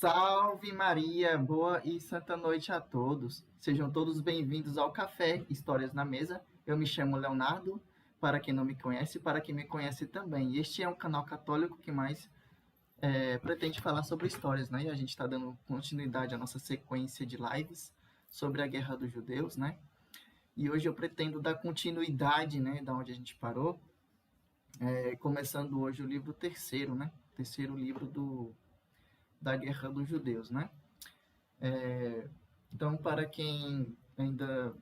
Salve Maria, boa e santa noite a todos. Sejam todos bem-vindos ao Café Histórias na Mesa. Eu me chamo Leonardo, para quem não me conhece, para quem me conhece também. Este é um canal católico que mais pretende falar sobre histórias, né? E a gente está dando continuidade à nossa sequência de lives sobre a Guerra dos Judeus, né? E hoje eu pretendo dar continuidade, né, da onde a gente parou, começando hoje o livro terceiro, né? Terceiro livro da Guerra dos Judeus, né? Então, para quem ainda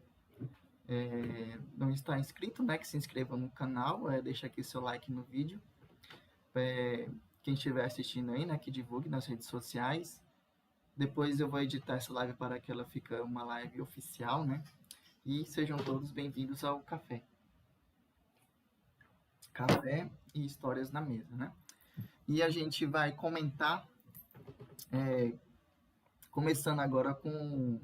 não está inscrito, né, que se inscreva no canal, deixa aqui seu like no vídeo. Quem estiver assistindo aí, né, que divulgue nas redes sociais. Depois eu vou editar essa live para que ela fique uma live oficial, né? E sejam todos bem-vindos ao Café. Café e Histórias na Mesa, né? E a gente vai comentar, começando agora com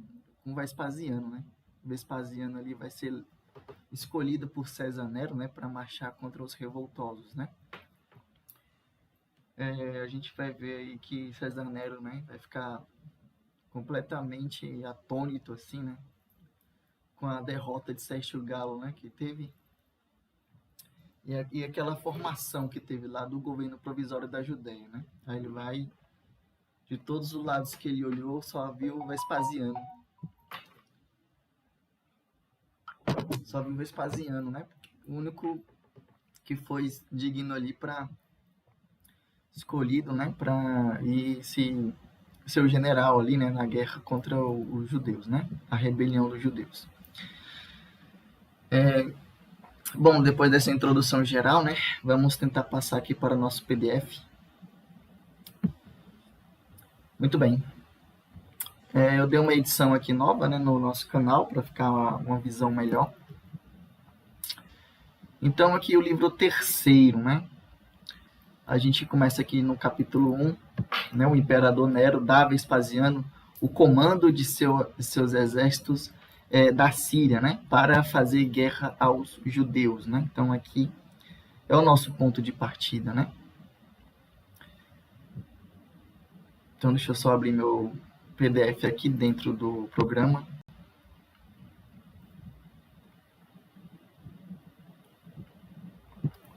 Vespasiano, né? Vespasiano ali vai ser escolhido por César Nero, né, para marchar contra os revoltosos, né? A gente vai ver aí que César Nero, né, vai ficar completamente atônito, assim, né, com a derrota de Sérgio Galo, né, que teve, e aquela formação que teve lá do governo provisório da Judéia, né? Aí ele vai, de todos os lados que ele olhou, só viu Vespasiano. Só viu Vespasiano, né? O único que foi digno ali para escolhido, né, para ir ser o general ali, né, na guerra contra os judeus, né? A rebelião dos judeus. Bom, depois dessa introdução geral, né, vamos tentar passar aqui para o nosso PDF. Muito bem. Eu dei uma edição aqui nova, né, no nosso canal, para ficar uma visão melhor. Então, aqui o livro terceiro, né? A gente começa aqui no capítulo 1, né? O imperador Nero dá a Vespasiano o comando de seus exércitos da Síria, né? Para fazer guerra aos judeus, né? Então, aqui é o nosso ponto de partida, né? Então, deixa eu só abrir meu PDF aqui dentro do programa.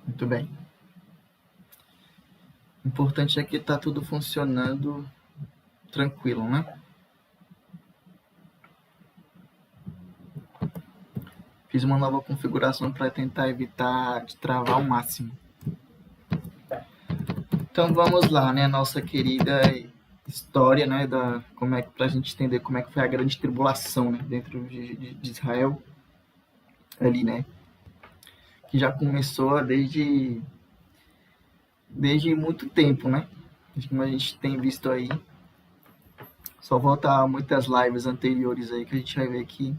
Muito bem. O importante é que está tudo funcionando tranquilo, né? Fiz uma nova configuração para tentar evitar de travar ao máximo. Então vamos lá, né? Nossa querida história, né? Para a gente entender como é que foi a grande tribulação, né, dentro de Israel, ali, né? Que já começou desde muito tempo, né? Como a gente tem visto aí. Só voltar a muitas lives anteriores aí que a gente vai ver que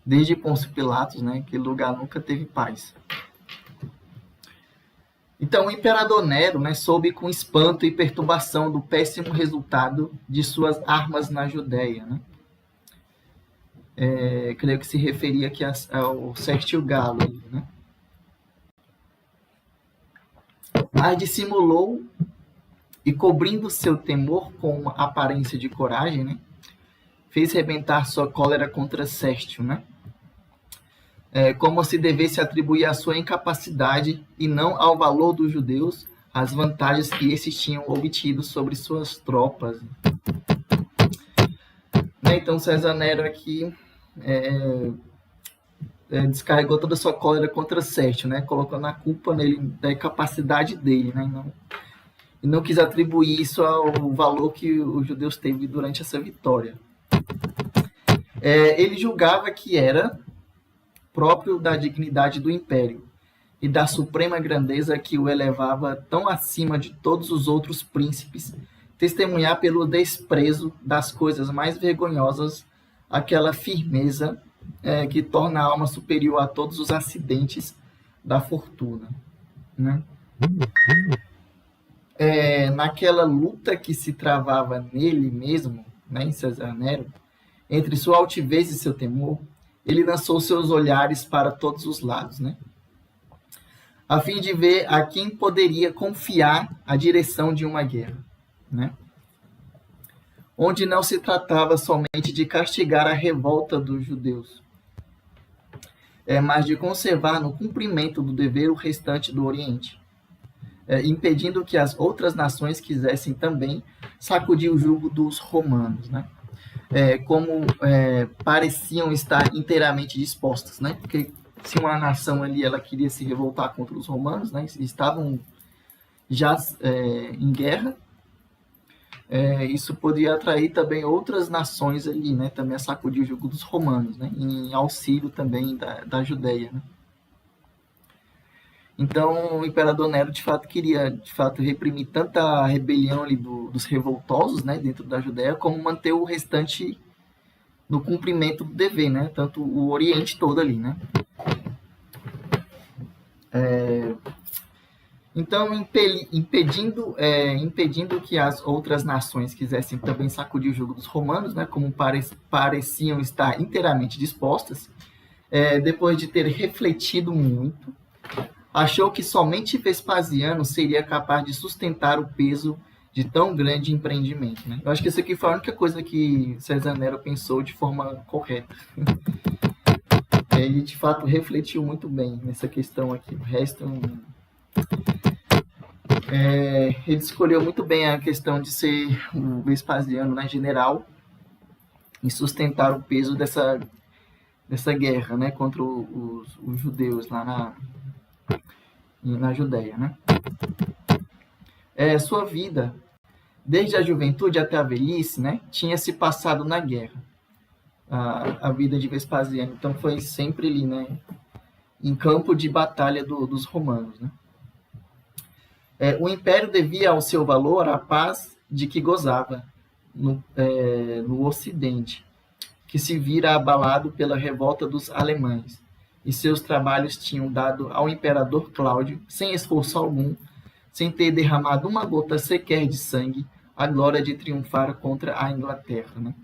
desde Pôncio Pilatos, né, aquele lugar nunca teve paz. Então, o imperador Nero, né, soube com espanto e perturbação do péssimo resultado de suas armas na Judéia, né? Creio que se referia aqui ao Sérgio Galo, né? Mas dissimulou e, cobrindo seu temor com uma aparência de coragem, né, fez rebentar sua cólera contra Sérgio, né? Como se devesse atribuir à sua incapacidade e não ao valor dos judeus as vantagens que esses tinham obtido sobre suas tropas. Então, César Nero aqui descarregou toda a sua cólera contra Sérgio, né? Colocando a culpa nele, da incapacidade dele, né? E não quis atribuir isso ao valor que os judeus teve durante essa vitória. Ele julgava que era próprio da dignidade do império e da suprema grandeza que o elevava tão acima de todos os outros príncipes, testemunhar pelo desprezo das coisas mais vergonhosas aquela firmeza que torna a alma superior a todos os acidentes da fortuna, né? Naquela luta que se travava nele mesmo, né, em César Nero, entre sua altivez e seu temor, ele lançou seus olhares para todos os lados, né, a fim de ver a quem poderia confiar a direção de uma guerra, né? onde não se tratava somente de castigar a revolta dos judeus, mas de conservar no cumprimento do dever o restante do Oriente, impedindo que as outras nações quisessem também sacudir o jugo dos romanos, né? Como pareciam estar inteiramente dispostas, né? Porque se uma nação ali ela queria se revoltar contra os romanos, né? Estavam já em guerra, isso poderia atrair também outras nações ali, né? Também a sacudir o jugo dos romanos, né? Em auxílio também da Judéia, né? Então, o imperador Nero, de fato, queria, de fato, reprimir tanta rebelião ali dos revoltosos, né, dentro da Judéia, como manter o restante no cumprimento do dever, né, tanto o Oriente todo ali, né. Então, impedindo que as outras nações quisessem também sacudir o jugo dos romanos, né, como pareciam estar inteiramente dispostas, depois de ter refletido muito, achou que somente Vespasiano seria capaz de sustentar o peso de tão grande empreendimento, né? Eu acho que isso aqui foi a única coisa que César Nero pensou de forma correta. Ele, de fato, refletiu muito bem nessa questão aqui. O resto... ele escolheu muito bem a questão de ser o Vespasiano, né, general, e sustentar o peso dessa guerra, né, contra os judeus lá na Judéia, né? Sua vida, desde a juventude até a velhice, né, tinha se passado na guerra. A vida de Vespasiano, então foi sempre ali, né, em campo de batalha dos romanos, né? O império devia ao seu valor a paz de que gozava no Ocidente, que se vira abalado pela revolta dos alemães, e seus trabalhos tinham dado ao imperador Cláudio, sem esforço algum, sem ter derramado uma gota sequer de sangue, a glória de triunfar contra a Inglaterra, né?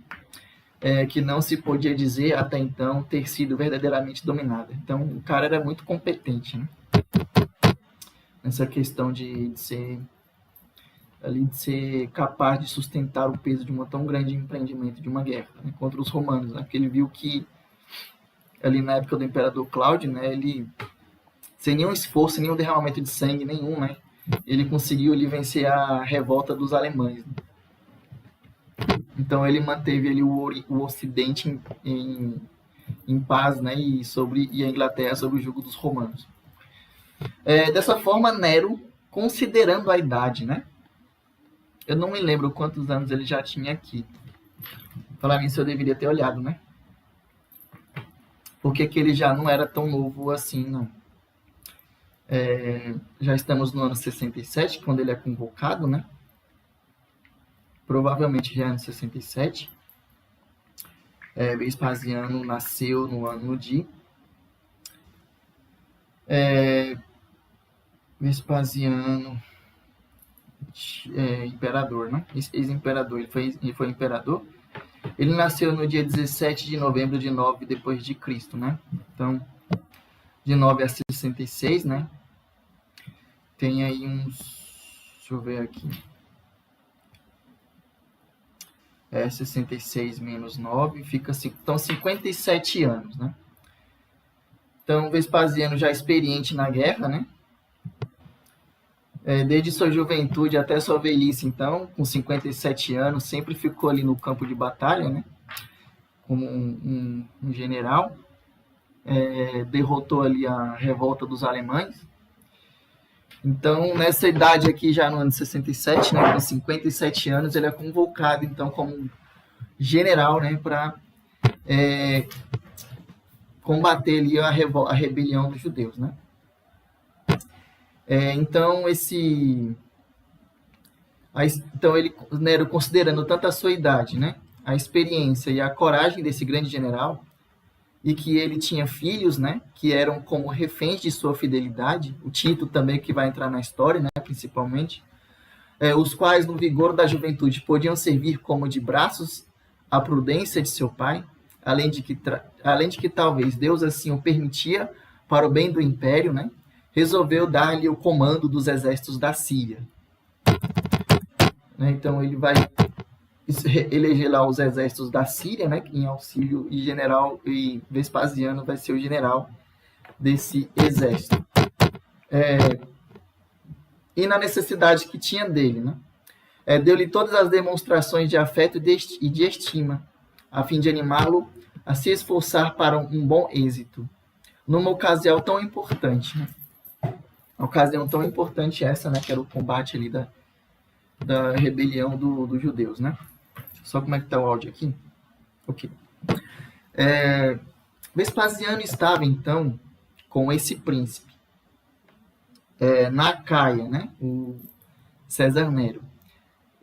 Que não se podia dizer até então ter sido verdadeiramente dominada. Então, o cara era muito competente, né? Nessa questão de ser capaz de sustentar o peso de um tão grande empreendimento de uma guerra, né, contra os romanos, né? Porque ele viu que ali na época do imperador Cláudio, né, ele sem nenhum esforço, nenhum derramamento de sangue nenhum, né, ele conseguiu ali vencer a revolta dos alemães, né? Então ele manteve ali o Ocidente em paz, né, e a Inglaterra sob o jugo dos romanos. Dessa forma, Nero, considerando a idade, né, eu não me lembro quantos anos ele já tinha aqui. Falar nisso eu deveria ter olhado, né? Porque que ele já não era tão novo assim, não. Já estamos no ano 67, quando ele é convocado, né? Provavelmente já é ano 67. Vespasiano nasceu no ano de... Vespasiano... imperador, né? Ex-imperador, ele foi imperador. Ele nasceu no dia 17 de novembro de 9 depois de Cristo, né? Então, de 9 a 66, né? Tem aí uns... Deixa eu ver aqui. 66 menos 9, fica... Então, 57 anos, né? Então, Vespasiano já experiente na guerra, né? Desde sua juventude até sua velhice, então, com 57 anos, sempre ficou ali no campo de batalha, né? Como um general. Derrotou ali a revolta dos alemães. Então, nessa idade aqui, já no ano 67, né, com 57 anos, ele é convocado, então, como general, né, para combater ali a rebelião dos judeus, né? Então, Nero, considerando tanto a sua idade, né, a experiência e a coragem desse grande general, e que ele tinha filhos, né, que eram como reféns de sua fidelidade, o Tito também, que vai entrar na história, né, principalmente, os quais, no vigor da juventude, podiam servir como de braços à prudência de seu pai, além de que talvez Deus assim o permitia para o bem do império, né, resolveu dar-lhe o comando dos exércitos da Síria. Então ele vai eleger lá os exércitos da Síria, né, em auxílio, e general e Vespasiano vai ser o general desse exército. E na necessidade que tinha dele, né? Deu-lhe todas as demonstrações de afeto e de estima, a fim de animá-lo a se esforçar para um bom êxito, numa ocasião tão importante. Né? Uma ocasião tão importante essa, né, que era o combate ali da rebelião dos judeus, né? Só como é que tá o áudio aqui? Ok. Vespasiano estava, então, com esse príncipe, na Caia, né? O César Nero.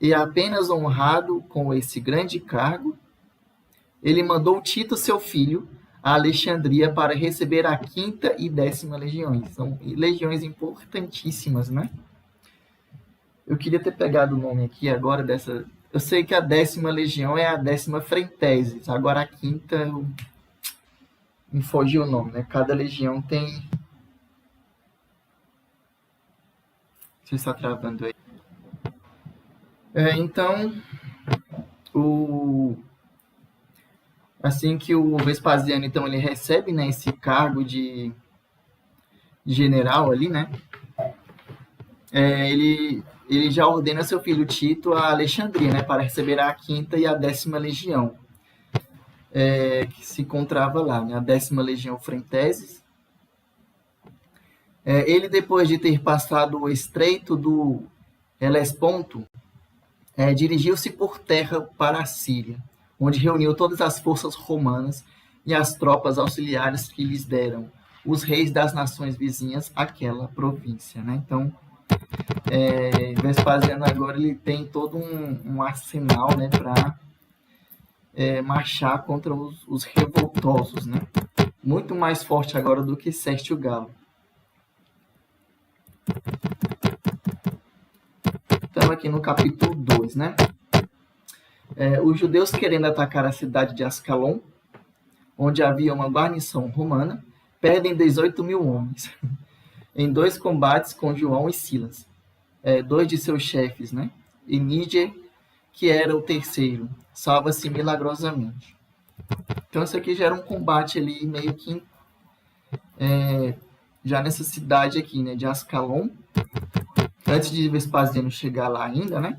E apenas honrado com esse grande cargo, ele mandou Tito, seu filho, a Alexandria para receber a 5ª e 10ª legiões. São legiões importantíssimas, né? Eu queria ter pegado o nome aqui agora dessa... Eu sei que a 10ª legião é a 10ª Frenteses. Agora a 5ª... Me fugiu o nome, né? Cada legião tem... Você está travando aí. Então, assim que o Vespasiano, então, ele recebe, né, esse cargo de general ali, né? Ele já ordena seu filho Tito a Alexandria, né, para receber a 5ª e a 10ª legião, que se encontrava lá, né, a 10ª legião Frenteses. Ele, depois de ter passado o estreito do Helesponto, dirigiu-se por terra para a Síria, onde reuniu todas as forças romanas e as tropas auxiliares que lhes deram os reis das nações vizinhas àquela província. Né? Então, Vespasiano agora ele tem todo um arsenal, né, para marchar contra os revoltosos. Né? Muito mais forte agora do que Sérgio Galo. Estamos aqui no capítulo 2, né? Os judeus querendo atacar a cidade de Ascalon, onde havia uma guarnição romana, perdem 18.000 homens em 2 combates com João e Silas, 2 de seus chefes, né? E Níger, que era o terceiro, salva-se milagrosamente. Então isso aqui já era um combate ali meio que já nessa cidade aqui, né, de Ascalon, antes de Vespasiano chegar lá ainda, né?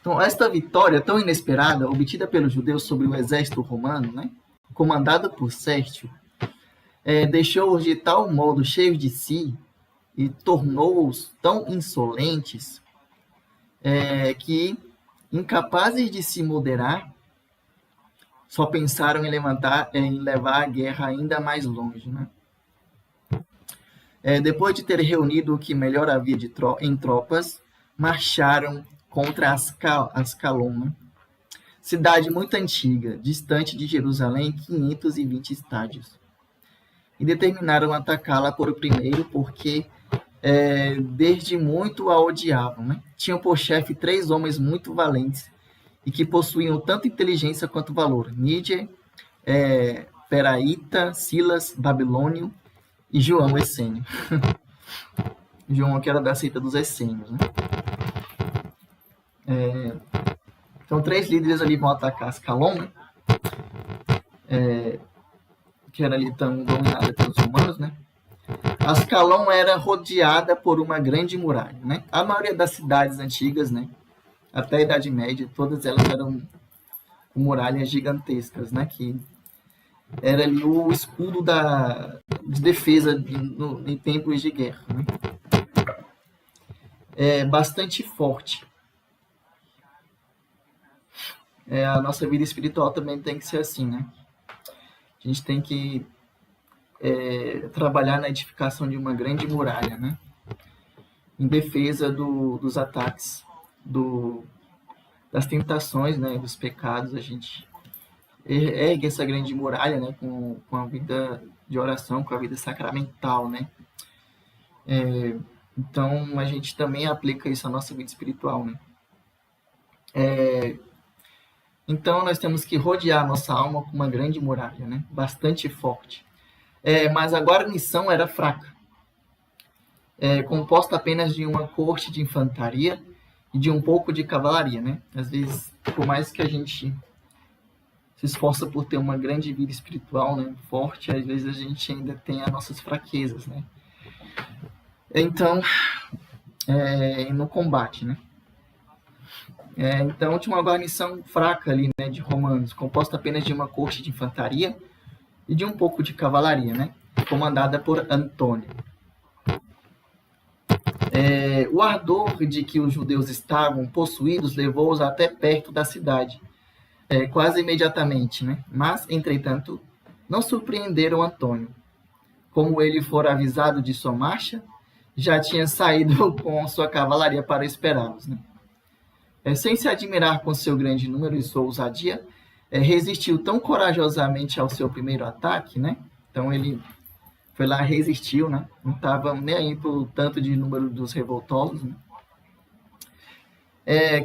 Então, esta vitória tão inesperada, obtida pelos judeus sobre o exército romano, né, comandado por Sérgio, deixou-os de tal modo cheios de si e tornou-os tão insolentes que, incapazes de se moderar, só pensaram em levar a guerra ainda mais longe. Né? Depois de ter reunido o que melhor havia em tropas, marcharam contra Ascalon, né? Cidade muito antiga, distante de Jerusalém 520 estádios. E determinaram atacá-la por primeiro, porque desde muito a odiavam. Né? Tinham por chefe 3 homens muito valentes e que possuíam tanto inteligência quanto valor: Níger, Peraíta, Silas, Babilônio e João Essênio. João, que era da seita dos Essênios. Né? Então, 3 líderes ali vão atacar Ascalon, né? Que era ali tão dominada pelos romanos. Né? Ascalon era rodeada por uma grande muralha. Né? A maioria das cidades antigas, né, até a Idade Média, todas elas eram muralhas gigantescas, né, que era ali o escudo de defesa em tempos de guerra. Né? Bastante forte. A nossa vida espiritual também tem que ser assim, né? A gente tem que trabalhar na edificação de uma grande muralha, né? Em defesa dos ataques, das tentações, né? Dos pecados. A gente ergue essa grande muralha, né? Com a vida de oração, com a vida sacramental, né? Então, a gente também aplica isso à nossa vida espiritual, né? Então, nós temos que rodear a nossa alma com uma grande muralha, né? Bastante forte. Mas a guarnição era fraca, composta apenas de uma corte de infantaria e de um pouco de cavalaria, né? Às vezes, por mais que a gente se esforça por ter uma grande vida espiritual, né, forte, às vezes a gente ainda tem as nossas fraquezas, né? Então, no combate, né? Então tinha uma guarnição fraca ali, né, de romanos, composta apenas de uma corte de infantaria e de um pouco de cavalaria, né, comandada por Antônio. O ardor de que os judeus estavam possuídos levou-os até perto da cidade, quase imediatamente, né? Mas, entretanto, não surpreenderam Antônio. Como ele fora avisado de sua marcha, já tinha saído com sua cavalaria para esperá-los, né? Sem se admirar com seu grande número e sua ousadia, resistiu tão corajosamente ao seu primeiro ataque, né? Então ele foi lá, resistiu, né? Não estava nem aí pro tanto de número dos revoltosos, né?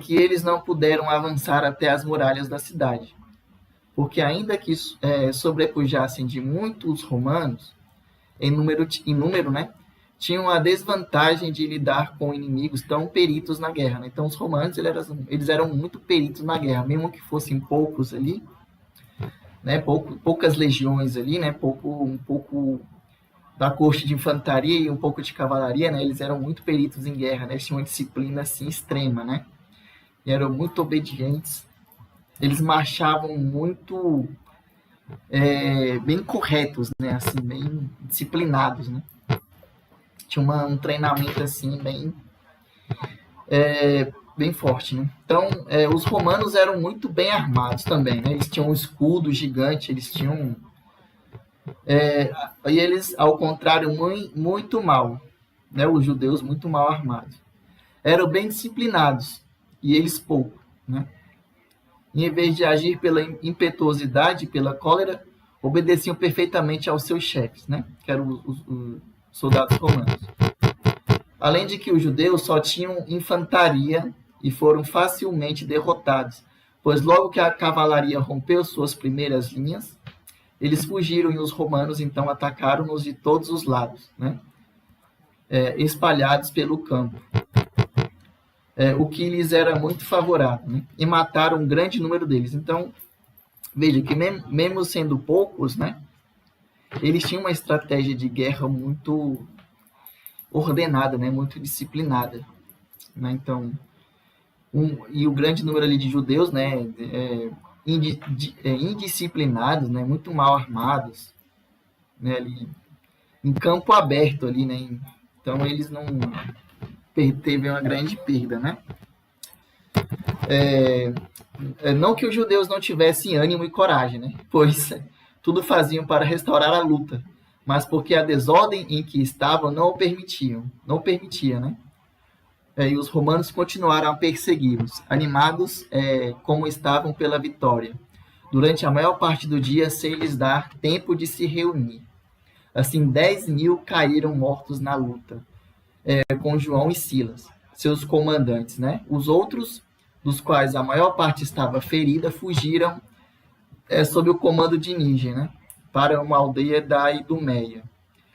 Que eles não puderam avançar até as muralhas da cidade, porque ainda que sobrepujassem de muitos romanos, em número, né? Tinham a desvantagem de lidar com inimigos tão peritos na guerra, né? Então os romanos eles eram muito peritos na guerra, mesmo que fossem poucos ali, né? Poucas legiões ali, né? Um pouco da corte de infantaria e um pouco de cavalaria, né? Eles eram muito peritos em guerra, né? Eles tinham uma disciplina assim extrema, né? E eram muito obedientes. Eles marchavam muito bem corretos, né? Assim, bem disciplinados, né? Tinha um treinamento assim bem forte, né? Então, os romanos eram muito bem armados também, né? Eles tinham um escudo gigante, eles tinham e eles, ao contrário, muito mal, né? Os judeus muito mal armados. Eram bem disciplinados e eles pouco, né? E, em vez de agir pela impetuosidade, pela cólera, obedeciam perfeitamente aos seus chefes, né? Que eram os soldados romanos. Além de que os judeus só tinham infantaria e foram facilmente derrotados, pois logo que a cavalaria rompeu suas primeiras linhas, eles fugiram e os romanos então atacaram-nos de todos os lados, né? Espalhados pelo campo, o que lhes era muito favorável, né? E mataram um grande número deles. Então, veja que mesmo sendo poucos, né? Eles tinham uma estratégia de guerra muito ordenada, né? Muito disciplinada, né? Então, e o grande número ali de judeus, né? Indisciplinados, né? Muito mal armados, né? Ali, em campo aberto ali, né? Então eles não teve uma grande perda, né? Não que os judeus não tivessem ânimo e coragem, né? Pois tudo faziam para restaurar a luta, mas porque a desordem em que estavam não permitia, né? E os romanos continuaram a persegui-los, animados como estavam pela vitória, durante a maior parte do dia sem lhes dar tempo de se reunir. Assim, 10.000 caíram mortos na luta, com João e Silas, seus comandantes, né? Os outros, dos quais a maior parte estava ferida, fugiram sob o comando de Níger, né? Para uma aldeia da Idumeia,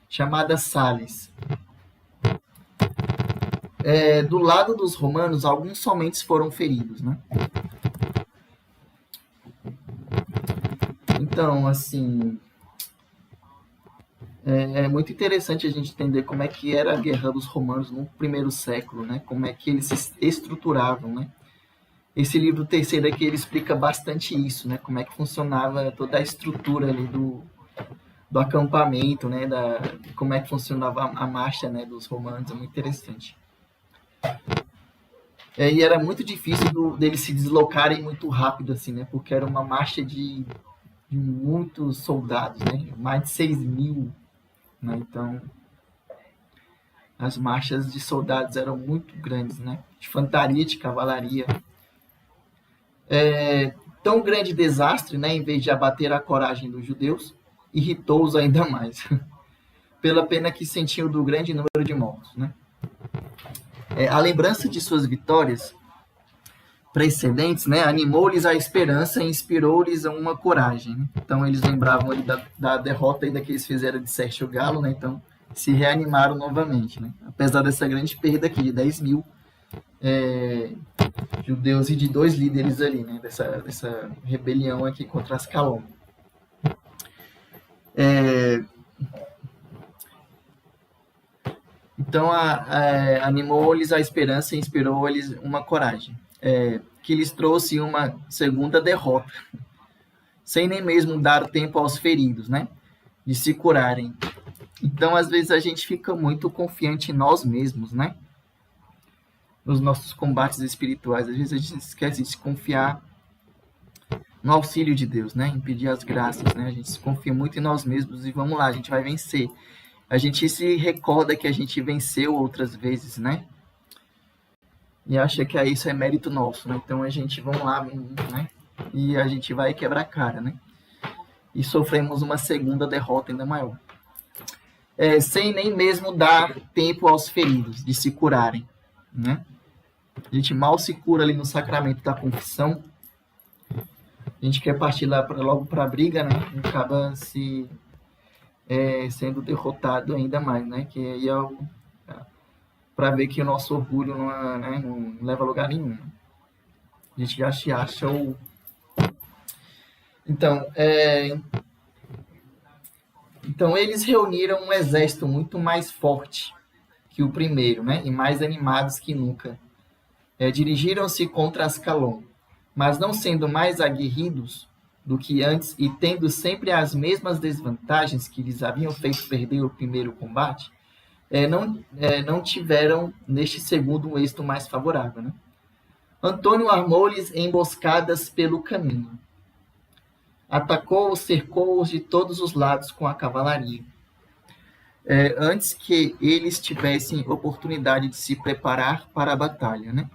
chamada Sales. Do lado dos romanos, alguns somente foram feridos, né? Então, assim, é muito interessante a gente entender como é que era a guerra dos romanos no primeiro século, né? Como é que eles se estruturavam, né? Esse livro terceiro aqui, ele explica bastante isso, né? Como é que funcionava toda a estrutura ali do acampamento, né? Como é que funcionava a marcha, né, dos romanos, é muito interessante. E era muito difícil deles se deslocarem muito rápido, assim, né? Porque era uma marcha de muitos soldados, né? Mais de 6.000, né? Então, as marchas de soldados eram muito grandes, né? De infantaria, de cavalaria. Tão grande desastre, né? Em vez de abater a coragem dos judeus, irritou-os ainda mais, pela pena que sentiam do grande número de mortos, né? A lembrança de suas vitórias precedentes, né, animou-lhes a esperança e inspirou-lhes uma coragem, né? Então eles lembravam ali da derrota ainda que eles fizeram de Sérgio Galo, né? Então se reanimaram novamente, né? Apesar dessa grande perda aqui de 10.000, judeus e de dois líderes ali, né, dessa rebelião aqui contra Ascalon. Então, animou-lhes a esperança e inspirou-lhes uma coragem, que lhes trouxe uma segunda derrota, sem nem mesmo dar tempo aos feridos, né, de se curarem. Então, às vezes, a gente fica muito confiante em nós mesmos, né, nos nossos combates espirituais. Às vezes, a gente esquece de se confiar no auxílio de Deus, né, em pedir as graças, né, a gente se confia muito em nós mesmos e vamos lá, a gente vai vencer. A gente se recorda que a gente venceu outras vezes, né? E acha que isso é mérito nosso, né? Então a gente, vamos lá, né? E a gente vai quebrar a cara, né? E sofremos uma segunda derrota ainda maior. Sem nem mesmo dar tempo aos feridos de se curarem, né? A gente mal se cura ali no sacramento da confissão. A gente quer partir lá logo para a briga, né? E acaba sendo derrotado ainda mais, né? Que aí para ver que o nosso orgulho não leva a lugar nenhum. A gente já se acha o... Então, eles reuniram um exército muito mais forte que o primeiro, né? E mais animados que nunca. Dirigiram-se contra Ascalon, mas não sendo mais aguerridos do que antes e tendo sempre as mesmas desvantagens que lhes haviam feito perder o primeiro combate, não tiveram neste segundo um êxito mais favorável, né? Antônio armou-lhes emboscadas pelo caminho. Atacou-os, cercou-os de todos os lados com a cavalaria. Antes que eles tivessem oportunidade de se preparar para a batalha, né?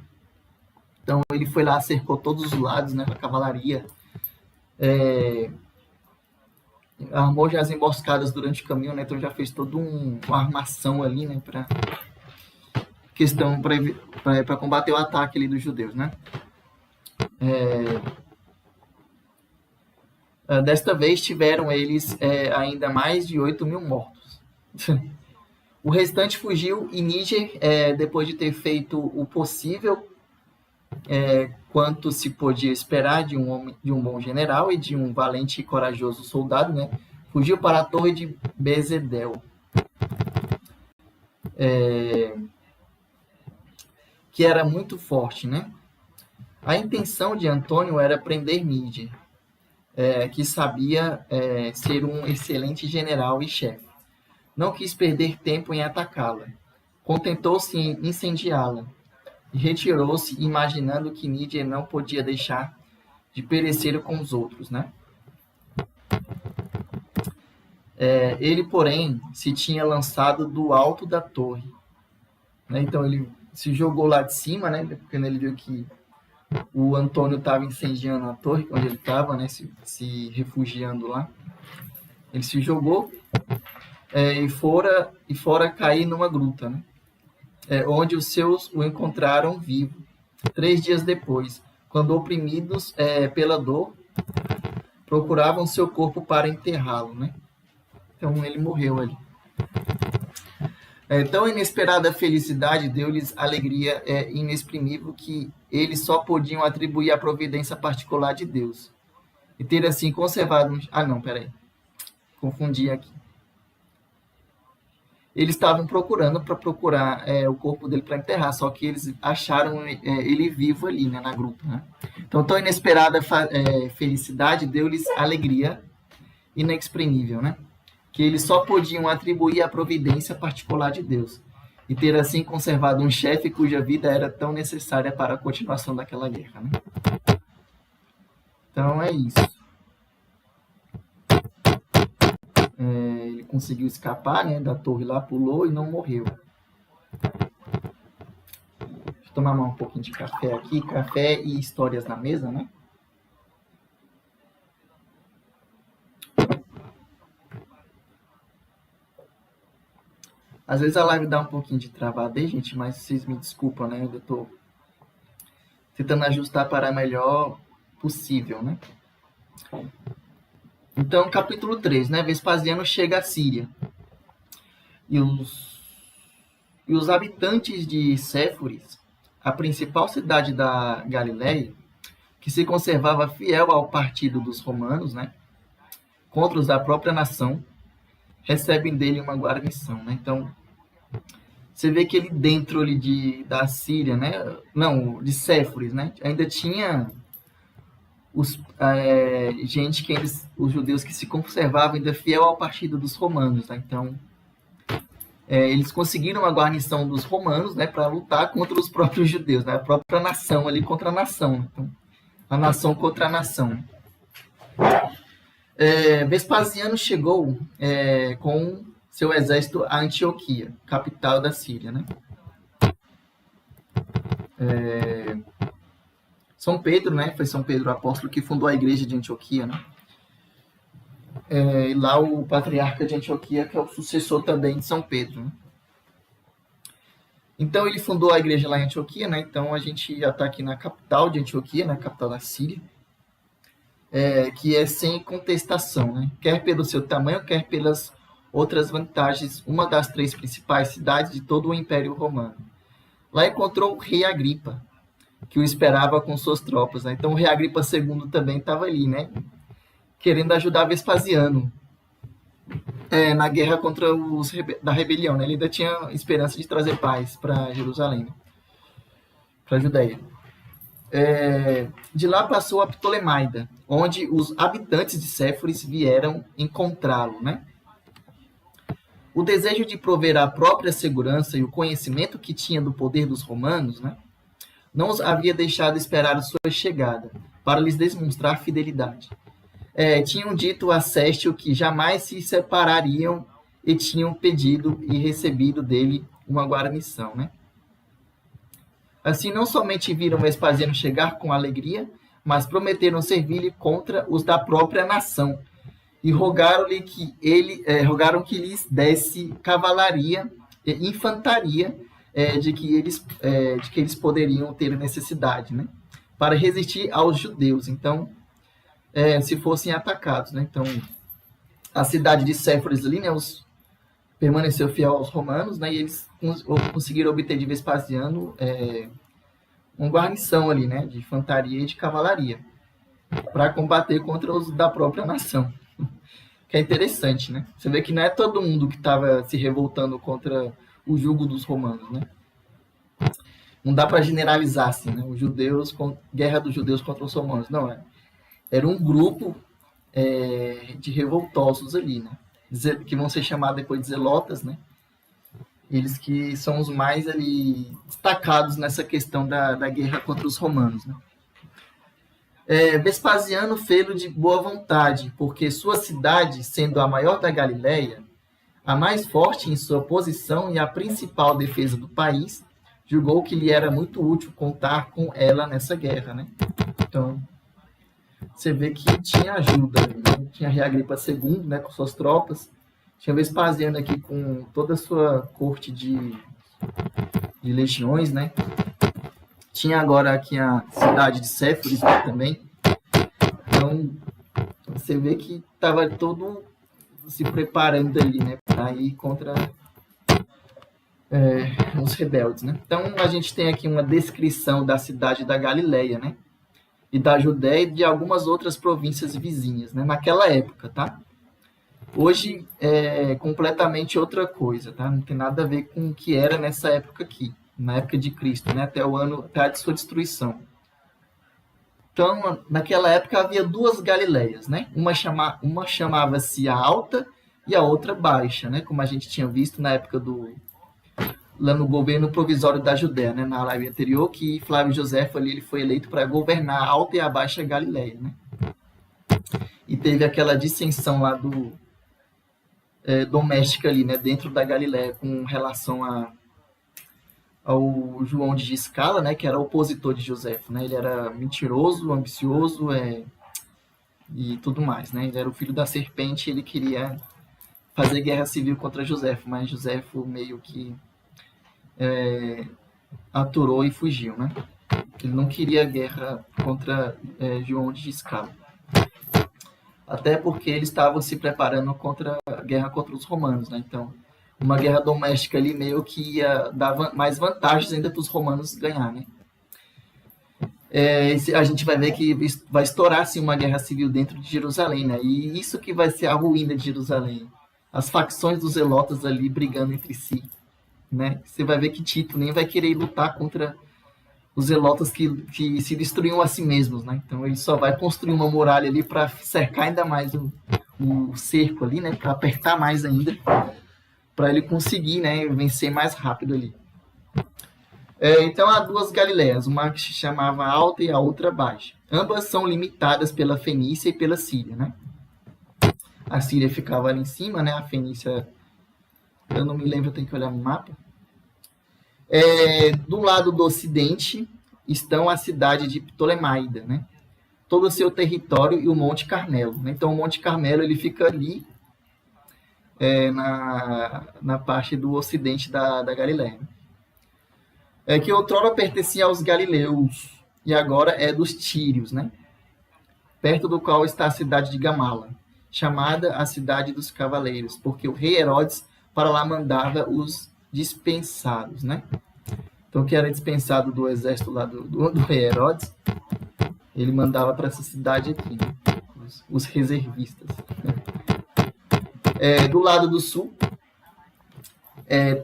Então ele foi lá, cercou todos os lados, né, com a cavalaria. Armou já as emboscadas durante o caminho, né? Então já fez toda uma armação ali, né, para combater o ataque ali dos judeus, né? Desta vez tiveram eles ainda mais de 8.000 mortos. O restante fugiu e Níger, depois de ter feito o possível, quanto se podia esperar de um bom general e de um valente e corajoso soldado, né, fugiu para a torre de Bezedel, que era muito forte, né? A intenção de Antônio era prender Níger, que sabia ser um excelente general e chefe. Não quis perder tempo em atacá-la. Contentou-se em incendiá-la e retirou-se, imaginando que Níger não podia deixar de perecer com os outros, né? Ele, porém, se tinha lançado do alto da torre, né? Então ele se jogou lá de cima, né? Porque ele viu que o Antônio estava incendiando a torre onde ele estava, né? Se refugiando lá. Ele se jogou e fora cair numa gruta, né? Onde os seus o encontraram vivo 3 dias depois, quando oprimidos pela dor, procuravam seu corpo para enterrá-lo, né? Então ele morreu ali. Tão inesperada felicidade deu-lhes alegria inexprimível que eles só podiam atribuir à providência particular de Deus. E ter assim conservado... Confundi aqui. Eles estavam procurando o corpo dele para enterrar, só que eles acharam ele vivo ali, né, na gruta, né? Então, tão inesperada felicidade deu-lhes alegria inexprimível, né? Que eles só podiam atribuir à providência particular de Deus e ter assim conservado um chefe cuja vida era tão necessária para a continuação daquela guerra, né? Então é isso. Ele conseguiu escapar, né, da torre lá, pulou e não morreu. Deixa eu tomar um pouquinho de café aqui, café e histórias na mesa, né? Às vezes a live dá um pouquinho de travada aí, gente, mas vocês me desculpam, né? Eu tô tentando ajustar para o melhor possível, né? Então, capítulo 3, né? Vespasiano chega à Síria. E os habitantes de Séforis a principal cidade da Galiléia, que se conservava fiel ao partido dos romanos, né, contra os da própria nação, recebem dele uma guarnição, né? Então, você vê que ele dentro ali da Síria, né, não, de Séforis, né, ainda tinha gente que os judeus que se conservavam ainda fiel ao partido dos romanos, né? Então, eles conseguiram uma guarnição dos romanos, né, para lutar contra os próprios judeus, né, a própria nação ali contra a nação. Então, a nação contra a nação. Vespasiano chegou com seu exército a Antioquia, capital da Síria, né? São Pedro, né? Foi São Pedro apóstolo que fundou a igreja de Antioquia, né? E lá o patriarca de Antioquia, que é o sucessor também de São Pedro, né? Então ele fundou a igreja lá em Antioquia, né? Então a gente já está aqui na capital de Antioquia, na capital da Síria, que é sem contestação, né? Quer pelo seu tamanho, quer pelas outras vantagens, uma das 3 principais cidades de todo o Império Romano. Lá encontrou o rei Agripa, que o esperava com suas tropas, né? Então o rei Agripa II também estava ali, né, querendo ajudar Vespasiano na guerra contra da rebelião, né? Ele ainda tinha esperança de trazer paz para Jerusalém, para a Judéia. De lá passou a Ptolemaida, onde os habitantes de Séforis vieram encontrá-lo, né? O desejo de prover a própria segurança e o conhecimento que tinha do poder dos romanos, né, não os havia deixado esperar a sua chegada, para lhes demonstrar fidelidade. Tinham dito a Sestio que jamais se separariam e tinham pedido e recebido dele uma guarnição, né? Assim, não somente viram Vespasiano chegar com alegria, mas prometeram servir-lhe contra os da própria nação, e rogaram que lhes desse cavalaria e infantaria de que eles poderiam ter necessidade, né, para resistir aos judeus. Então, se fossem atacados, né? Então, a cidade de Séforis ali, né, permaneceu fiel aos romanos, né, e eles conseguiram obter de Vespasiano uma guarnição ali, né, de infantaria e de cavalaria, para combater contra os da própria nação. Que é interessante, né? Você vê que não é todo mundo que estava se revoltando contra o jugo dos romanos, né? Não dá para generalizar assim, né? Os judeus, guerra dos judeus contra os romanos, não. Era um grupo de revoltosos ali, né? Que vão ser chamados depois de zelotas, né? Eles que são os mais ali destacados nessa questão da guerra contra os romanos, né? Vespasiano fê-lo de boa vontade, porque sua cidade, sendo a maior da Galiléia, a mais forte em sua posição e a principal defesa do país, julgou que lhe era muito útil contar com ela nessa guerra, né? Então, você vê que tinha ajuda, né? Tinha rei Agripa II, né, com suas tropas, tinha Vespasiano aqui com toda a sua corte de legiões, né? Tinha agora aqui a cidade de Séforis também. Então, você vê que estava todo se preparando ali, né, para ir contra os rebeldes, né? Então, a gente tem aqui uma descrição da cidade da Galiléia, né? E da Judéia e de algumas outras províncias vizinhas, né? Naquela época, tá? Hoje é completamente outra coisa, tá? Não tem nada a ver com o que era nessa época aqui, na época de Cristo, né? Até a sua destruição. Então, naquela época havia 2 Galileias, né? Uma chamava-se a Alta e a outra Baixa, né? Como a gente tinha visto na época lá no governo provisório da Judéia, né? Na live anterior, que Flávio Josefo ali, ele foi eleito para governar a Alta e a Baixa Galileia, né? E teve aquela dissensão lá doméstica ali, né? Dentro da Galileia, com relação ao João de Giscala, né, que era opositor de Josefo, né? Ele era mentiroso, ambicioso e tudo mais, né? Ele era o filho da serpente, ele queria fazer guerra civil contra Josefo, mas Josefo meio que aturou e fugiu, né? Ele não queria guerra contra João de Giscala. Até porque eles estavam se preparando contra a guerra contra os romanos, né? Então, uma guerra doméstica ali meio que ia dar mais vantagens ainda para os romanos ganhar, né? A gente vai ver que vai estourar assim, uma guerra civil dentro de Jerusalém, né? E isso que vai ser a ruína de Jerusalém. As facções dos zelotas ali brigando entre si, né? Você vai ver que Tito nem vai querer lutar contra os zelotas que se destruíam a si mesmos, né? Então ele só vai construir uma muralha ali para cercar ainda mais o cerco ali, né? Para apertar mais ainda, para ele conseguir, né? Vencer mais rápido ali. Então há duas Galileias, uma que se chamava Alta e a outra Baixa. Ambas são limitadas pela Fenícia e pela Síria, né? A Síria ficava ali em cima, né? A Fenícia, eu não me lembro, eu tenho que olhar no mapa. Do lado do ocidente estão a cidade de Ptolemaida, né? Todo o seu território e o Monte Carmelo. Né? Então o Monte Carmelo ele fica ali na parte do ocidente da Galileia. Que outrora pertencia aos galileus e agora é dos tírios, né? Perto do qual está a cidade de Gamala, chamada a cidade dos cavaleiros, porque o rei Herodes para lá mandava os dispensados, né? Então, que era dispensado do exército lá do rei Herodes, ele mandava para essa cidade aqui, né? Os reservistas. Do lado do sul,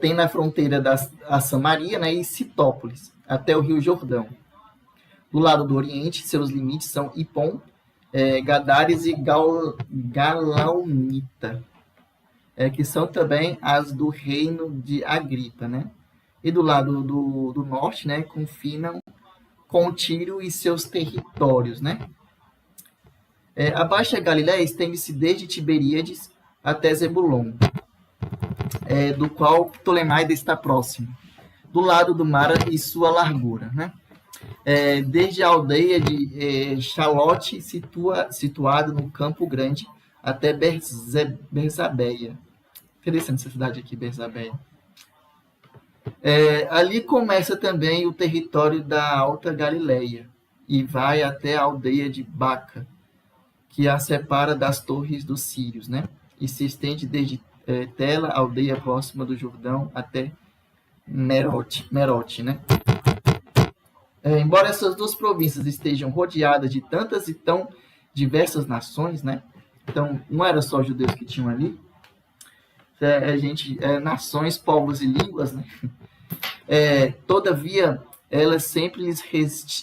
tem na fronteira a Samaria, né, e Citópolis, até o rio Jordão. Do lado do oriente, seus limites são Ipom, Gadares e Galaunita, que são também as do reino de Agripa, né? E do lado do norte, né, confinam com Tiro e seus territórios, né? A Baixa Galileia estende-se desde Tiberíades até Zebulon, do qual Ptolemaida está próximo, do lado do mar e sua largura, né? Desde a aldeia de Xalote, situado no Campo Grande, até Berzabeia. Interessante essa cidade aqui, Berzabeia. Ali começa também o território da Alta Galileia e vai até a aldeia de Baca, que a separa das torres dos sírios, né? E se estende desde Tela, aldeia próxima do Jordão, até Merote, né? Embora essas duas províncias estejam rodeadas de tantas e tão diversas nações, né? Então, não era só judeus que tinham ali, nações, povos e línguas, né? Todavia, elas sempre lhes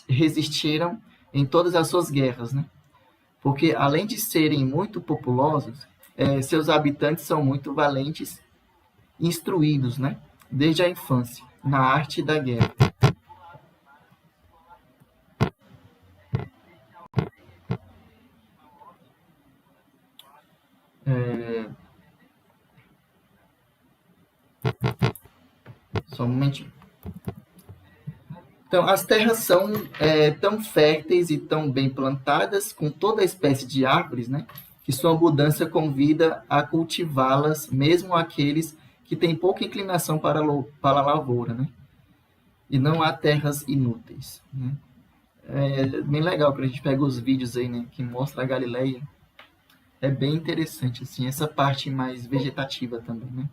resistiram em todas as suas guerras, né? Porque, além de serem muito populosos, seus habitantes são muito valentes e instruídos, né? Desde a infância, na arte da guerra. Só um momentinho. Então, as terras são tão férteis e tão bem plantadas, com toda a espécie de árvores, né, que sua abundância convida a cultivá-las, mesmo aqueles que têm pouca inclinação para a lavoura, né? E não há terras inúteis, né? É bem legal quando a gente pega os vídeos aí, né, que mostra a Galileia. É bem interessante, assim, essa parte mais vegetativa também, né?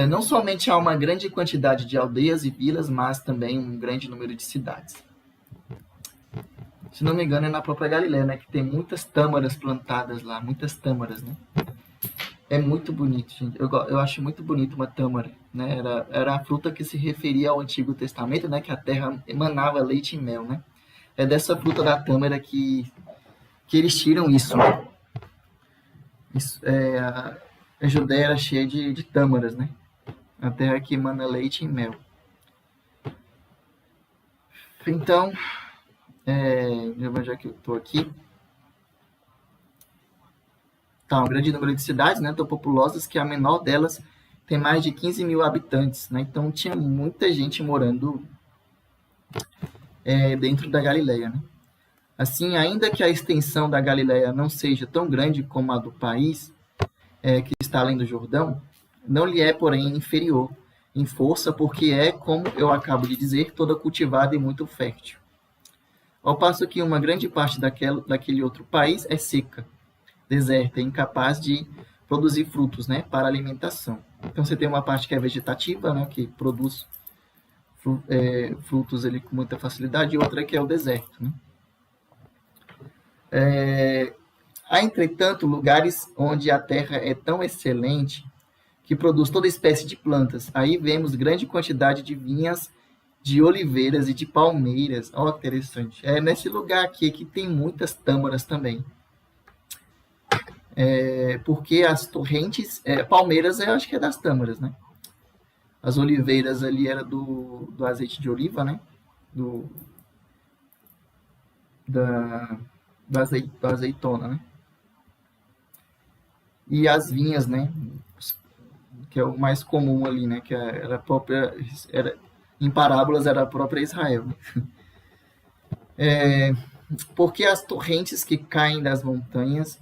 Não somente há uma grande quantidade de aldeias e vilas, mas também um grande número de cidades. Se não me engano, é na própria Galileia, né, que tem muitas tâmaras plantadas lá, muitas tâmaras, né? É muito bonito, gente. Eu acho muito bonito uma tâmara, né? Era a fruta que se referia ao Antigo Testamento, né, que a terra emanava leite e mel, né? É dessa fruta da tâmara que eles tiram isso, né? A Judéia era cheia de tâmaras, né? A terra que emana leite e mel. Então, já que eu estou aqui, tá, um grande número de cidades, né, tão populosas, que a menor delas tem mais de 15 mil habitantes, né? Então tinha muita gente morando dentro da Galileia, né? Assim, ainda que a extensão da Galileia não seja tão grande como a do país, que está além do Jordão, não lhe é, porém, inferior em força, porque como eu acabo de dizer, toda cultivada e muito fértil. Ao passo que uma grande parte daquele outro país é seca, deserta, incapaz de produzir frutos, né, para alimentação. Então você tem uma parte que é vegetativa, né, que produz frutos ali com muita facilidade, e outra que é o deserto, né? Há, entretanto, lugares onde a terra é tão excelente que produz toda espécie de plantas. Aí vemos grande quantidade de vinhas, de oliveiras e de palmeiras. Olha que interessante. É nesse lugar aqui que tem muitas tâmaras também. Porque as torrentes... palmeiras eu acho que é das tâmaras, né? As oliveiras ali era do azeite de oliva, né? Da azeitona, né? E as vinhas, né? Que é o mais comum ali, né? Que era a própria... em parábolas era a própria Israel. Porque as torrentes que caem das montanhas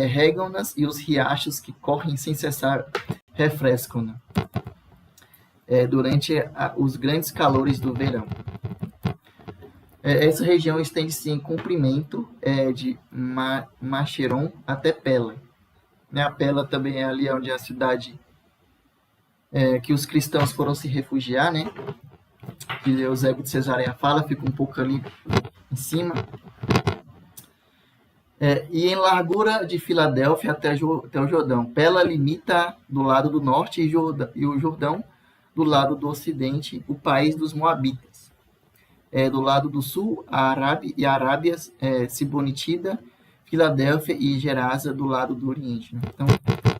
regam-nas e os riachos que correm sem cessar refrescam-na durante os grandes calores do verão. Essa região estende-se em comprimento de Macheron até Pela. A Pela também é ali onde é a cidade que os cristãos foram se refugiar, né? Que Eusébio de Cesareia fala, fica um pouco ali em cima. E em largura de Filadélfia até o Jordão. Pela limita do lado do norte e o Jordão do lado do ocidente, o país dos Moabitas. Do lado do sul, a Arábia, Sibonitida, Filadélfia e Gerasa do lado do oriente. Né? Então,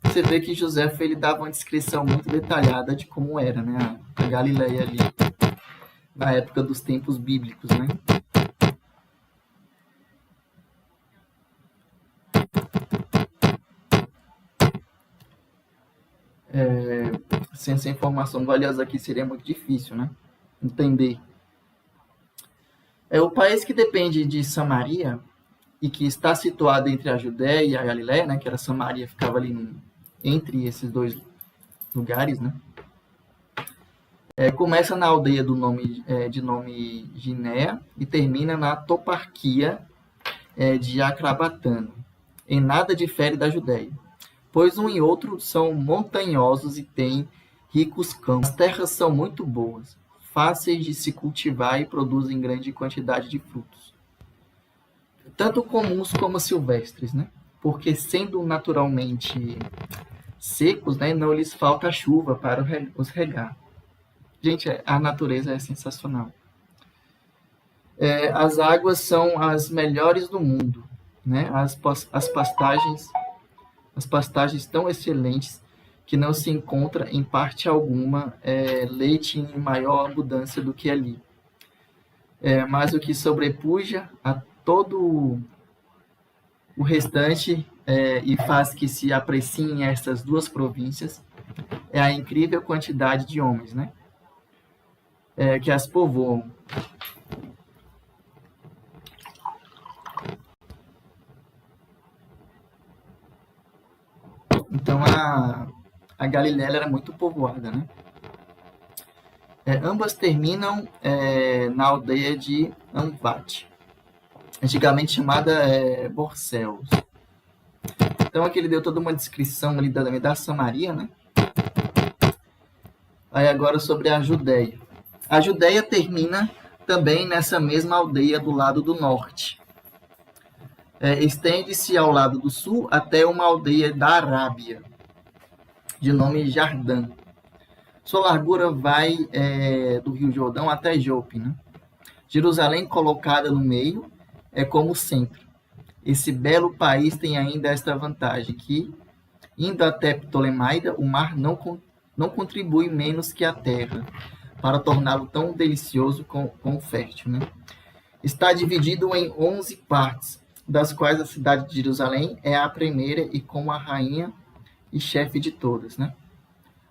você vê que José ele dava uma descrição muito detalhada de como era, né, a Galileia ali, na época dos tempos bíblicos, né? Sem essa informação valiosa aqui seria muito difícil, né? Entender. O país que depende de Samaria e que está situado entre a Judéia e a Galiléia, né? Que era Samaria, ficava ali entre esses dois lugares, né? Começa na aldeia de nome Ginéa e termina na toparquia de Acrabatano. Em nada difere da Judéia, pois um e outro são montanhosos e têm ricos campos. As terras são muito boas, fáceis de se cultivar e produzem grande quantidade de frutos, tanto comuns como silvestres, né? Porque sendo naturalmente secos, né, não lhes falta chuva para os regar. Gente, a natureza é sensacional. As águas são as melhores do mundo, né? As pastagens tão excelentes que não se encontra em parte alguma leite em maior abundância do que ali. Mas o que sobrepuja a todo o restante e faz que se apreciem estas duas províncias é a incrível quantidade de homens, né? Que as povoam. Então a Galiléia era muito povoada, né? Ambas terminam na aldeia de Amvat, antigamente chamada Borcelos. Então aqui ele deu toda uma descrição ali da Samaria, né? Aí agora sobre a Judéia. A Judéia termina também nessa mesma aldeia do lado do norte. Estende-se ao lado do sul até uma aldeia da Arábia, de nome Jardã. Sua largura vai do Rio Jordão até Jope, né? Jerusalém, colocada no meio, é como o centro. Esse belo país tem ainda esta vantagem, que, indo até Ptolemaida, o mar não contribui menos que a terra, para torná-lo tão delicioso como fértil, né? Está dividido em 11 partes, das quais a cidade de Jerusalém é a primeira e como a rainha e chefe de todas, né?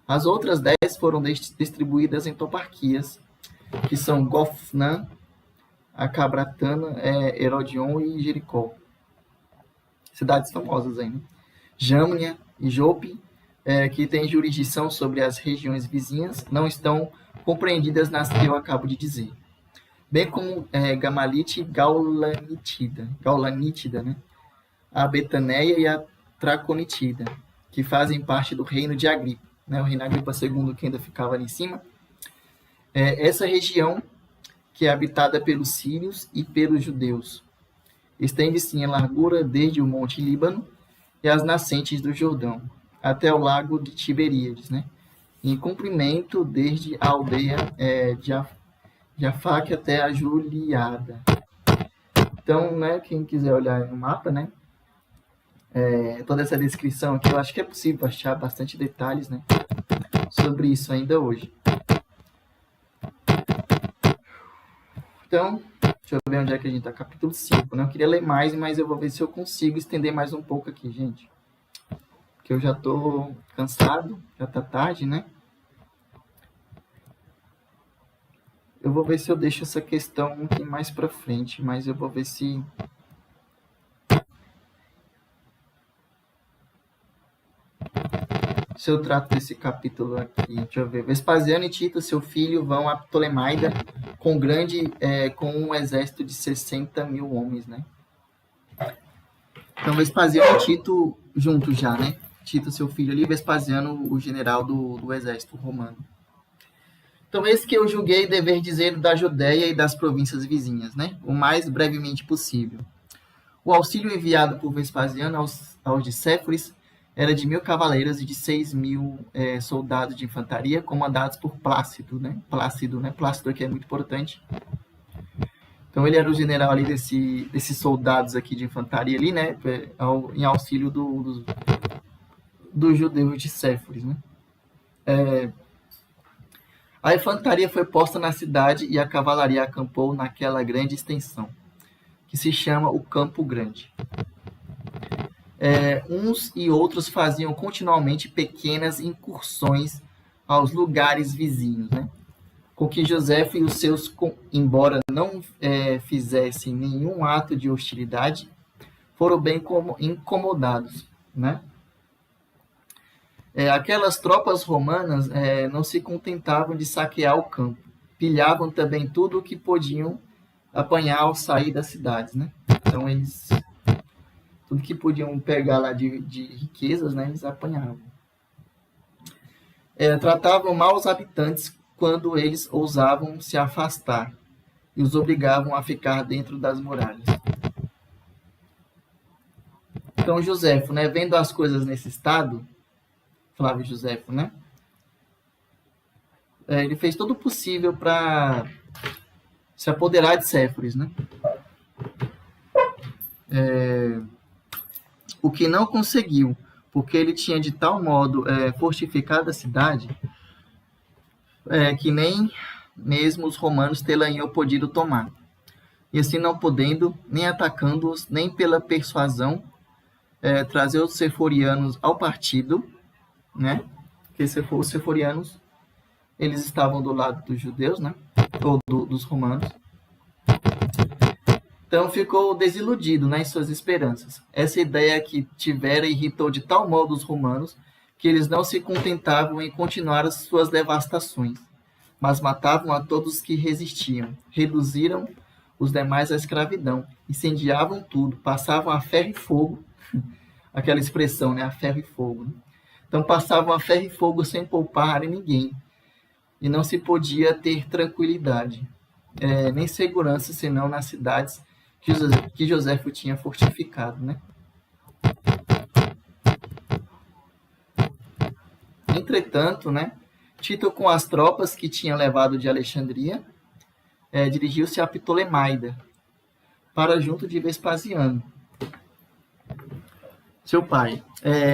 As outras 10 foram distribuídas em toparquias, que são Gofnã, Acabratana, Herodion e Jericó. Cidades famosas ainda. Jâmnia e Jope, que têm jurisdição sobre as regiões vizinhas, não estão compreendidas nas que eu acabo de dizer. Bem como Gamalite e Gaulanítida, né? a Betaneia e a Traconitida, que fazem parte do reino de Agripa, né? O reino Agripa II, que ainda ficava ali em cima. Essa região, que é habitada pelos sírios e pelos judeus, estende-se em largura desde o Monte Líbano e as nascentes do Jordão, até o lago de Tiberíades, né? Em comprimento desde a aldeia de Afaque até a Juliada. Então, né, quem quiser olhar no mapa, né, toda essa descrição aqui, eu acho que é possível achar bastante detalhes, né, sobre isso ainda hoje. Então, deixa eu ver onde é que a gente está, capítulo 5, né? Eu queria ler mais, mas eu vou ver se eu consigo estender mais um pouco aqui, gente. Porque eu já estou cansado, já está tarde, né? Eu vou ver se eu deixo essa questão um pouquinho mais para frente, mas eu vou ver se eu trato desse capítulo aqui. Deixa eu ver. Vespasiano e Tito, seu filho, vão a Ptolemaida com um exército de 60 mil homens, né? Então, Vespasiano e Tito juntos já, né? Tito, seu filho ali, Vespasiano, o general do exército romano. Então, esse que eu julguei dever dizer da Judéia e das províncias vizinhas, né? O mais brevemente possível. O auxílio enviado por Vespasiano aos de Séforis era de 1.000 cavaleiros e de 6.000 soldados de infantaria, comandados por Plácido, né? Plácido aqui é muito importante. Então, ele era o general ali desses soldados aqui de infantaria ali, né? Em auxílio dos judeus de Séforis, né? A infantaria foi posta na cidade e a cavalaria acampou naquela grande extensão, que se chama o Campo Grande. Uns e outros faziam continuamente pequenas incursões aos lugares vizinhos, né? Com que José e os seus, embora não fizessem nenhum ato de hostilidade, foram bem incomodados, né? Aquelas tropas romanas não se contentavam de saquear o campo, pilhavam também tudo o que podiam apanhar ao sair das cidades, né? Então, tudo que podiam pegar lá de riquezas, né, eles apanhavam. Tratavam mal os habitantes quando eles ousavam se afastar e os obrigavam a ficar dentro das muralhas. Então, Joséfo, né, vendo as coisas nesse estado, Flávio Joséfo, né, ele fez todo o possível para se apoderar de Séforis, né? O que não conseguiu, porque ele tinha de tal modo fortificado a cidade que nem mesmo os romanos tê-la-iam podido tomar. E assim não podendo, nem atacando-os, nem pela persuasão, trazer os seforianos ao partido, né? Porque os seforianos, eles estavam do lado dos judeus, né? Ou dos romanos. Então ficou desiludido, né, em suas esperanças. Essa ideia que tivera irritou de tal modo os romanos que eles não se contentavam em continuar as suas devastações, mas matavam a todos que resistiam, reduziram os demais à escravidão, incendiavam tudo, passavam a ferro e fogo, aquela expressão, né, a ferro e fogo. Né? Então passavam a ferro e fogo sem poupar a ninguém, e não se podia ter tranquilidade, nem segurança, senão nas cidades que Joséfo tinha fortificado, né? Entretanto, né, Tito, com as tropas que tinha levado de Alexandria, dirigiu-se a Ptolemaida, para junto de Vespasiano, seu pai,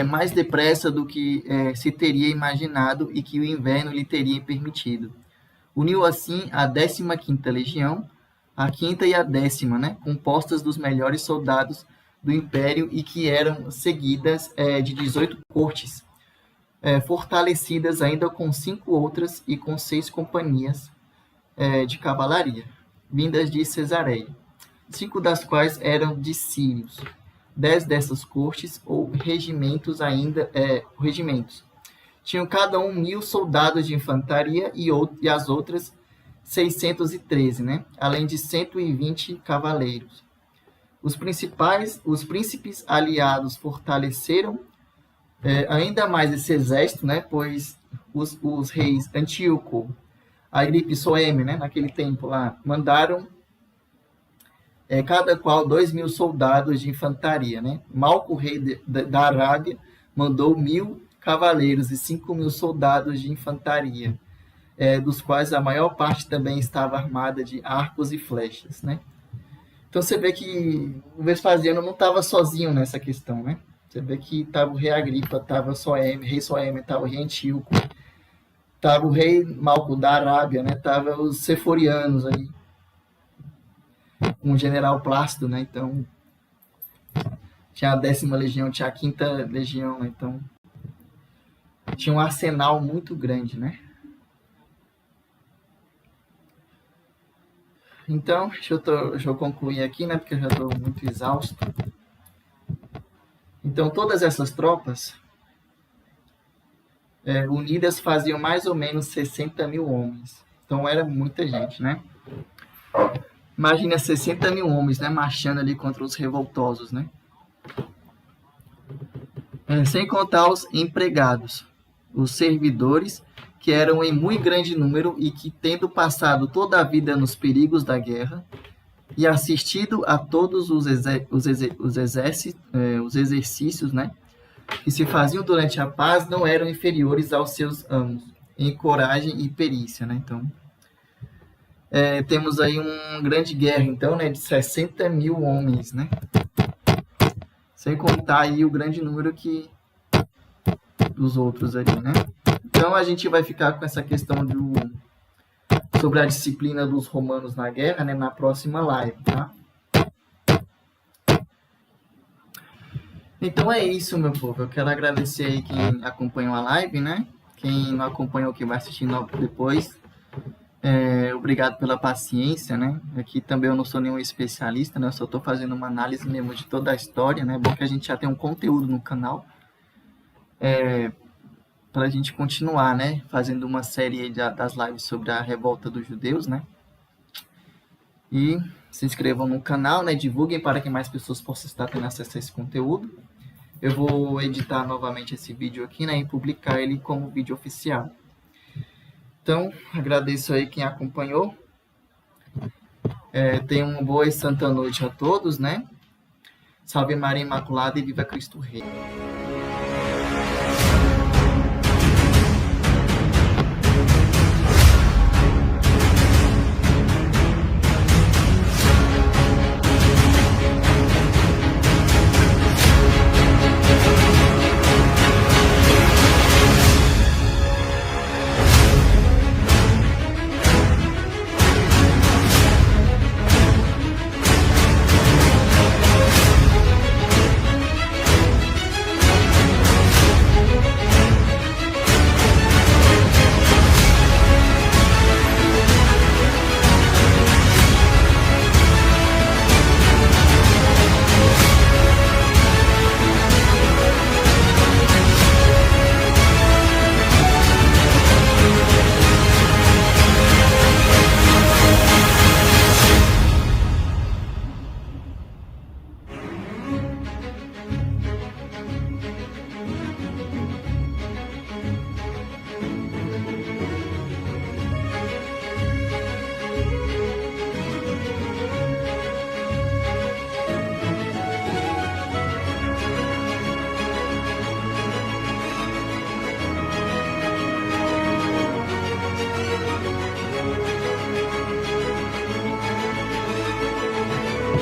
mais depressa do que se teria imaginado e que o inverno lhe teria permitido. Uniu assim a 15ª Legião, a 5ª e a 10ª, né, compostas dos melhores soldados do Império e que eram seguidas de 18 cortes, fortalecidas ainda com 5 outras e com 6 companhias de cavalaria, vindas de Cesareia, 5 das quais eram de sírios. 10 dessas cortes ou regimentos tinham cada um 1.000 soldados de infantaria e as outras 613, né? Além de 120 cavaleiros. Os príncipes aliados fortaleceram ainda mais esse exército, né? Pois os reis Antíoco, Agripa e Soeme, né? Naquele tempo lá, mandaram cada qual 2.000 soldados de infantaria, né? Malco, rei da Arábia, mandou 1.000 cavaleiros e 5.000 soldados de infantaria, dos quais a maior parte também estava armada de arcos e flechas, né? Então você vê que o Vespasiano não estava sozinho nessa questão, né? Você vê que estava o rei Agripa, estava rei Soeme, estava o rei Antíoco, estava o rei Malco da Arábia, né? Estava os Seforianos ali, com o general Plácido, né? Então tinha a 10ª legião, tinha a 5ª legião, né? Então tinha um arsenal muito grande, né? Então, deixa eu concluir aqui, né? Porque eu já estou muito exausto. Então, todas essas tropas unidas faziam mais ou menos 60.000 homens. Então, era muita gente, né? Imagina 60.000 homens, né? Marchando ali contra os revoltosos, né? Sem contar os empregados, os servidores, que eram em muito grande número e que, tendo passado toda a vida nos perigos da guerra e assistido a todos os exercícios, né, que se faziam durante a paz, não eram inferiores aos seus amos em coragem e perícia, né? Então, temos aí uma grande guerra, então, né, de 60.000 homens, né? Sem contar aí o grande número dos outros ali, né? Então a gente vai ficar com essa questão sobre a disciplina dos romanos na guerra, né, na próxima live, tá? Então é isso, meu povo. Eu quero agradecer aí quem acompanhou a live, né? Quem não acompanhou, que vai assistir depois. Obrigado pela paciência, né? Aqui também eu não sou nenhum especialista, né? Eu só estou fazendo uma análise mesmo de toda a história, né? É bom que a gente já tem um conteúdo no canal para a gente continuar, né? Fazendo uma série das lives sobre a revolta dos judeus, né? E se inscrevam no canal, né? Divulguem para que mais pessoas possam estar tendo acesso a esse conteúdo. Eu vou editar novamente esse vídeo aqui, né? E publicar ele como vídeo oficial. Então, agradeço aí quem acompanhou. Tenham uma boa e santa noite a todos, né? Salve Maria Imaculada e viva Cristo Rei.